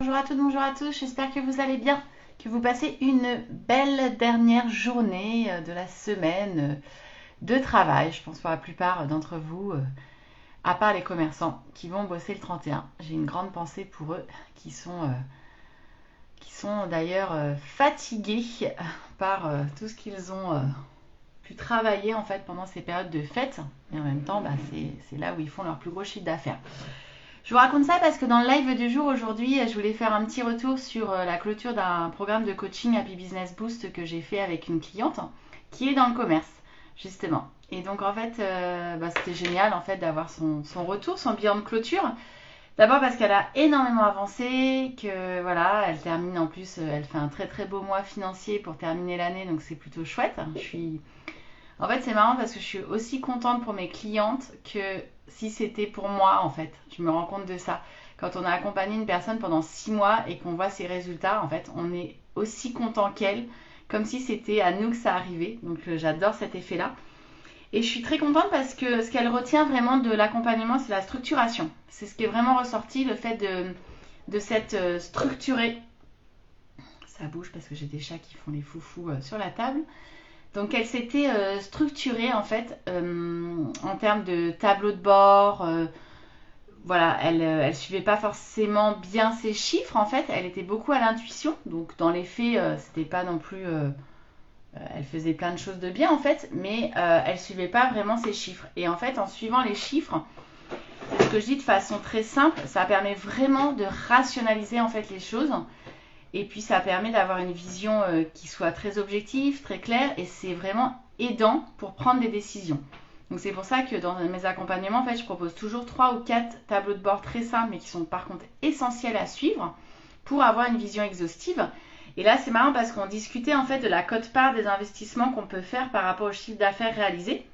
bonjour à toutes, bonjour à tous, j'espère que vous allez bien, que vous passez une belle dernière journée de la semaine de travail, je pense pour la plupart d'entre vous, à part les commerçants qui vont bosser le 31. J'ai une grande pensée pour eux qui sont d'ailleurs fatigués par tout ce qu'ils ont pu travailler en fait pendant ces périodes de fête, mais en même temps c'est là où ils font leur plus gros chiffre d'affaires. Je vous raconte ça parce que dans le live du jour aujourd'hui, je voulais faire un petit retour sur la clôture d'un programme de coaching Happy Business Boost que j'ai fait avec une cliente qui est dans le commerce, justement. Et donc en fait, c'était génial en fait d'avoir son retour, son bilan de clôture. D'abord parce qu'elle a énormément avancé, que voilà, elle termine en plus, elle fait un très très beau mois financier pour terminer l'année, donc c'est plutôt chouette. En fait, c'est marrant parce que je suis aussi contente pour mes clientes que si c'était pour moi, en fait. Je me rends compte de ça. Quand on a accompagné une personne pendant 6 mois et qu'on voit ses résultats, en fait, on est aussi content qu'elle, comme si c'était à nous que ça arrivait. Donc, j'adore cet effet-là. Et je suis très contente parce que ce qu'elle retient vraiment de l'accompagnement, c'est la structuration. C'est ce qui est vraiment ressorti, le fait de s'être structuré. Ça bouge parce que j'ai des chats qui font les foufous sur la table. Donc elle s'était structurée en fait en termes de tableau de bord. Voilà, elle suivait pas forcément bien ses chiffres en fait. Elle était beaucoup à l'intuition. Donc dans les faits, c'était pas non plus. Elle faisait plein de choses de bien en fait, mais elle suivait pas vraiment ses chiffres. Et en fait, en suivant les chiffres, c'est ce que je dis de façon très simple, ça permet vraiment de rationaliser en fait les choses. Et puis ça permet d'avoir une vision qui soit très objective, très claire, et c'est vraiment aidant pour prendre des décisions. Donc c'est pour ça que dans mes accompagnements, en fait, je propose toujours 3 ou 4 tableaux de bord très simples, mais qui sont par contre essentiels à suivre pour avoir une vision exhaustive. Et là, c'est marrant parce qu'on discutait en fait de la quote-part des investissements qu'on peut faire par rapport au chiffre d'affaires réalisé.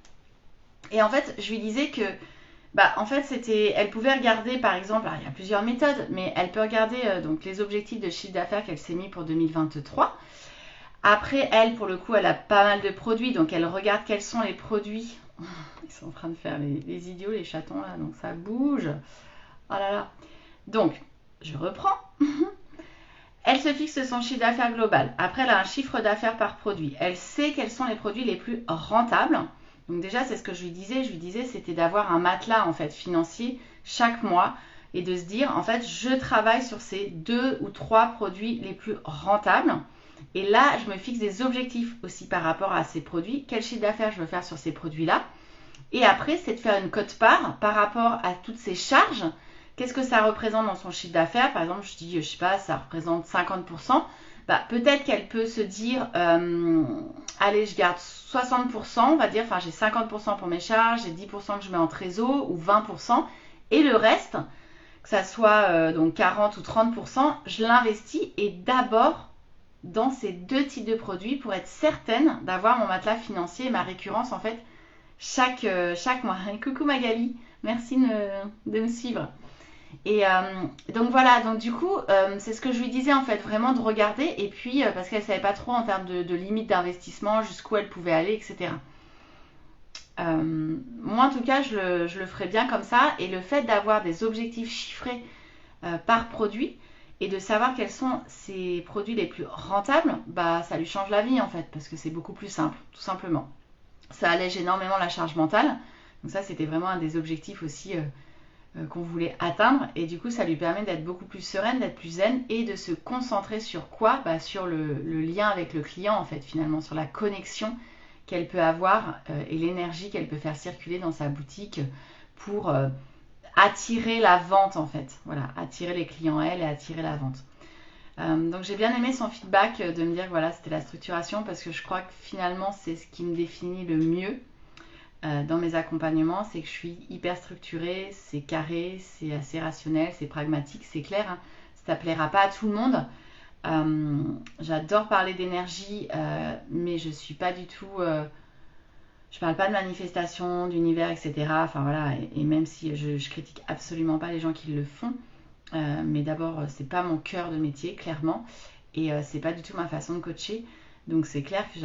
Et en fait, je lui disais que en fait, elle pouvait regarder, par exemple, alors, il y a plusieurs méthodes, mais elle peut regarder donc les objectifs de chiffre d'affaires qu'elle s'est mis pour 2023. Après, elle, pour le coup, elle a pas mal de produits, donc elle regarde quels sont les produits. Ils sont en train de faire les idiots, les chatons, là, donc ça bouge. Oh là là. Donc, je reprends. Elle se fixe son chiffre d'affaires global. Après, elle a un chiffre d'affaires par produit. Elle sait quels sont les produits les plus rentables. Donc déjà, c'est ce que je lui disais. Je lui disais, c'était d'avoir un matelas en fait financier chaque mois et de se dire, en fait, je travaille sur ces 2 ou 3 produits les plus rentables. Et là, je me fixe des objectifs aussi par rapport à ces produits. Quel chiffre d'affaires je veux faire sur ces produits-là? Et après, c'est de faire une quote-part par rapport à toutes ces charges. Qu'est-ce que ça représente dans son chiffre d'affaires? Par exemple, je dis, je sais pas, ça représente 50%. Peut-être qu'elle peut se dire, allez, je garde 60%, on va dire, enfin j'ai 50% pour mes charges, j'ai 10% que je mets en trésor ou 20%, et le reste, que ça soit donc 40 ou 30%, je l'investis et d'abord dans ces 2 types de produits pour être certaine d'avoir mon matelas financier et ma récurrence en fait chaque mois. Coucou Magali, merci de me suivre. Et donc voilà, donc du coup, c'est ce que je lui disais en fait, vraiment de regarder, et puis parce qu'elle savait pas trop en termes de limite d'investissement, jusqu'où elle pouvait aller, etc. Moi en tout cas, je le ferais bien comme ça, et le fait d'avoir des objectifs chiffrés par produit, et de savoir quels sont ses produits les plus rentables, ça lui change la vie en fait, parce que c'est beaucoup plus simple, tout simplement. Ça allège énormément la charge mentale, donc ça c'était vraiment un des objectifs aussi qu'on voulait atteindre, et du coup ça lui permet d'être beaucoup plus sereine, d'être plus zen et de se concentrer sur quoi? Sur le lien avec le client en fait, finalement sur la connexion qu'elle peut avoir et l'énergie qu'elle peut faire circuler dans sa boutique pour attirer la vente en fait, voilà, attirer les clients à elle et attirer la vente. Donc j'ai bien aimé son feedback de me dire que voilà, c'était la structuration, parce que je crois que finalement c'est ce qui me définit le mieux dans mes accompagnements, c'est que je suis hyper structurée, c'est carré, c'est assez rationnel, c'est pragmatique, c'est clair, hein. Ça plaira pas à tout le monde. J'adore parler d'énergie, mais je suis pas du tout... je parle pas de manifestation, d'univers, etc. Enfin voilà, et même si je critique absolument pas les gens qui le font, mais d'abord, c'est pas mon cœur de métier, clairement, et c'est pas du tout ma façon de coacher. Donc c'est clair que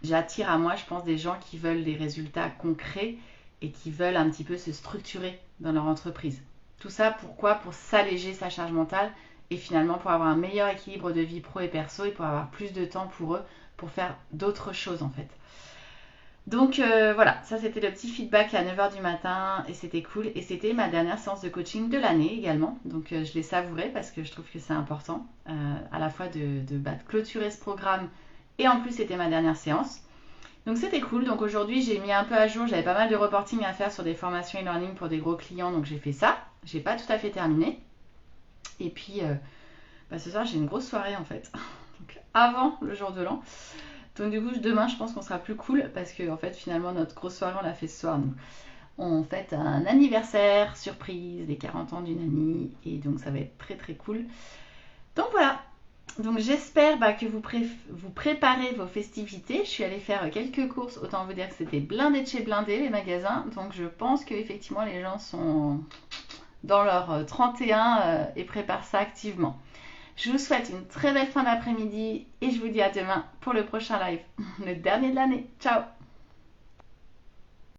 j'attire à moi, je pense, des gens qui veulent des résultats concrets et qui veulent un petit peu se structurer dans leur entreprise. Tout ça, pourquoi? Pour s'alléger sa charge mentale et finalement pour avoir un meilleur équilibre de vie pro et perso et pour avoir plus de temps pour eux, pour faire d'autres choses en fait. Donc voilà, ça c'était le petit feedback à 9h du matin et c'était cool. Et c'était ma dernière séance de coaching de l'année également. Donc je l'ai savouré parce que je trouve que c'est important à la fois de clôturer ce programme et en plus c'était ma dernière séance. Donc c'était cool. Donc aujourd'hui j'ai mis un peu à jour, j'avais pas mal de reporting à faire sur des formations e-learning pour des gros clients. Donc j'ai fait ça, j'ai pas tout à fait terminé. Et puis ce soir j'ai une grosse soirée en fait, donc, avant le jour de l'an. Donc du coup demain je pense qu'on sera plus cool parce que en fait finalement notre grosse soirée on l'a fait ce soir. Donc on fête un anniversaire surprise des 40 ans d'une amie et donc ça va être très très cool. Donc voilà, donc j'espère que vous préparez vos festivités. Je suis allée faire quelques courses, autant vous dire que c'était blindé de chez blindé les magasins. Donc je pense qu'effectivement les gens sont dans leur 31 et préparent ça activement. Je vous souhaite une très belle fin d'après-midi et je vous dis à demain pour le prochain live, le dernier de l'année. Ciao!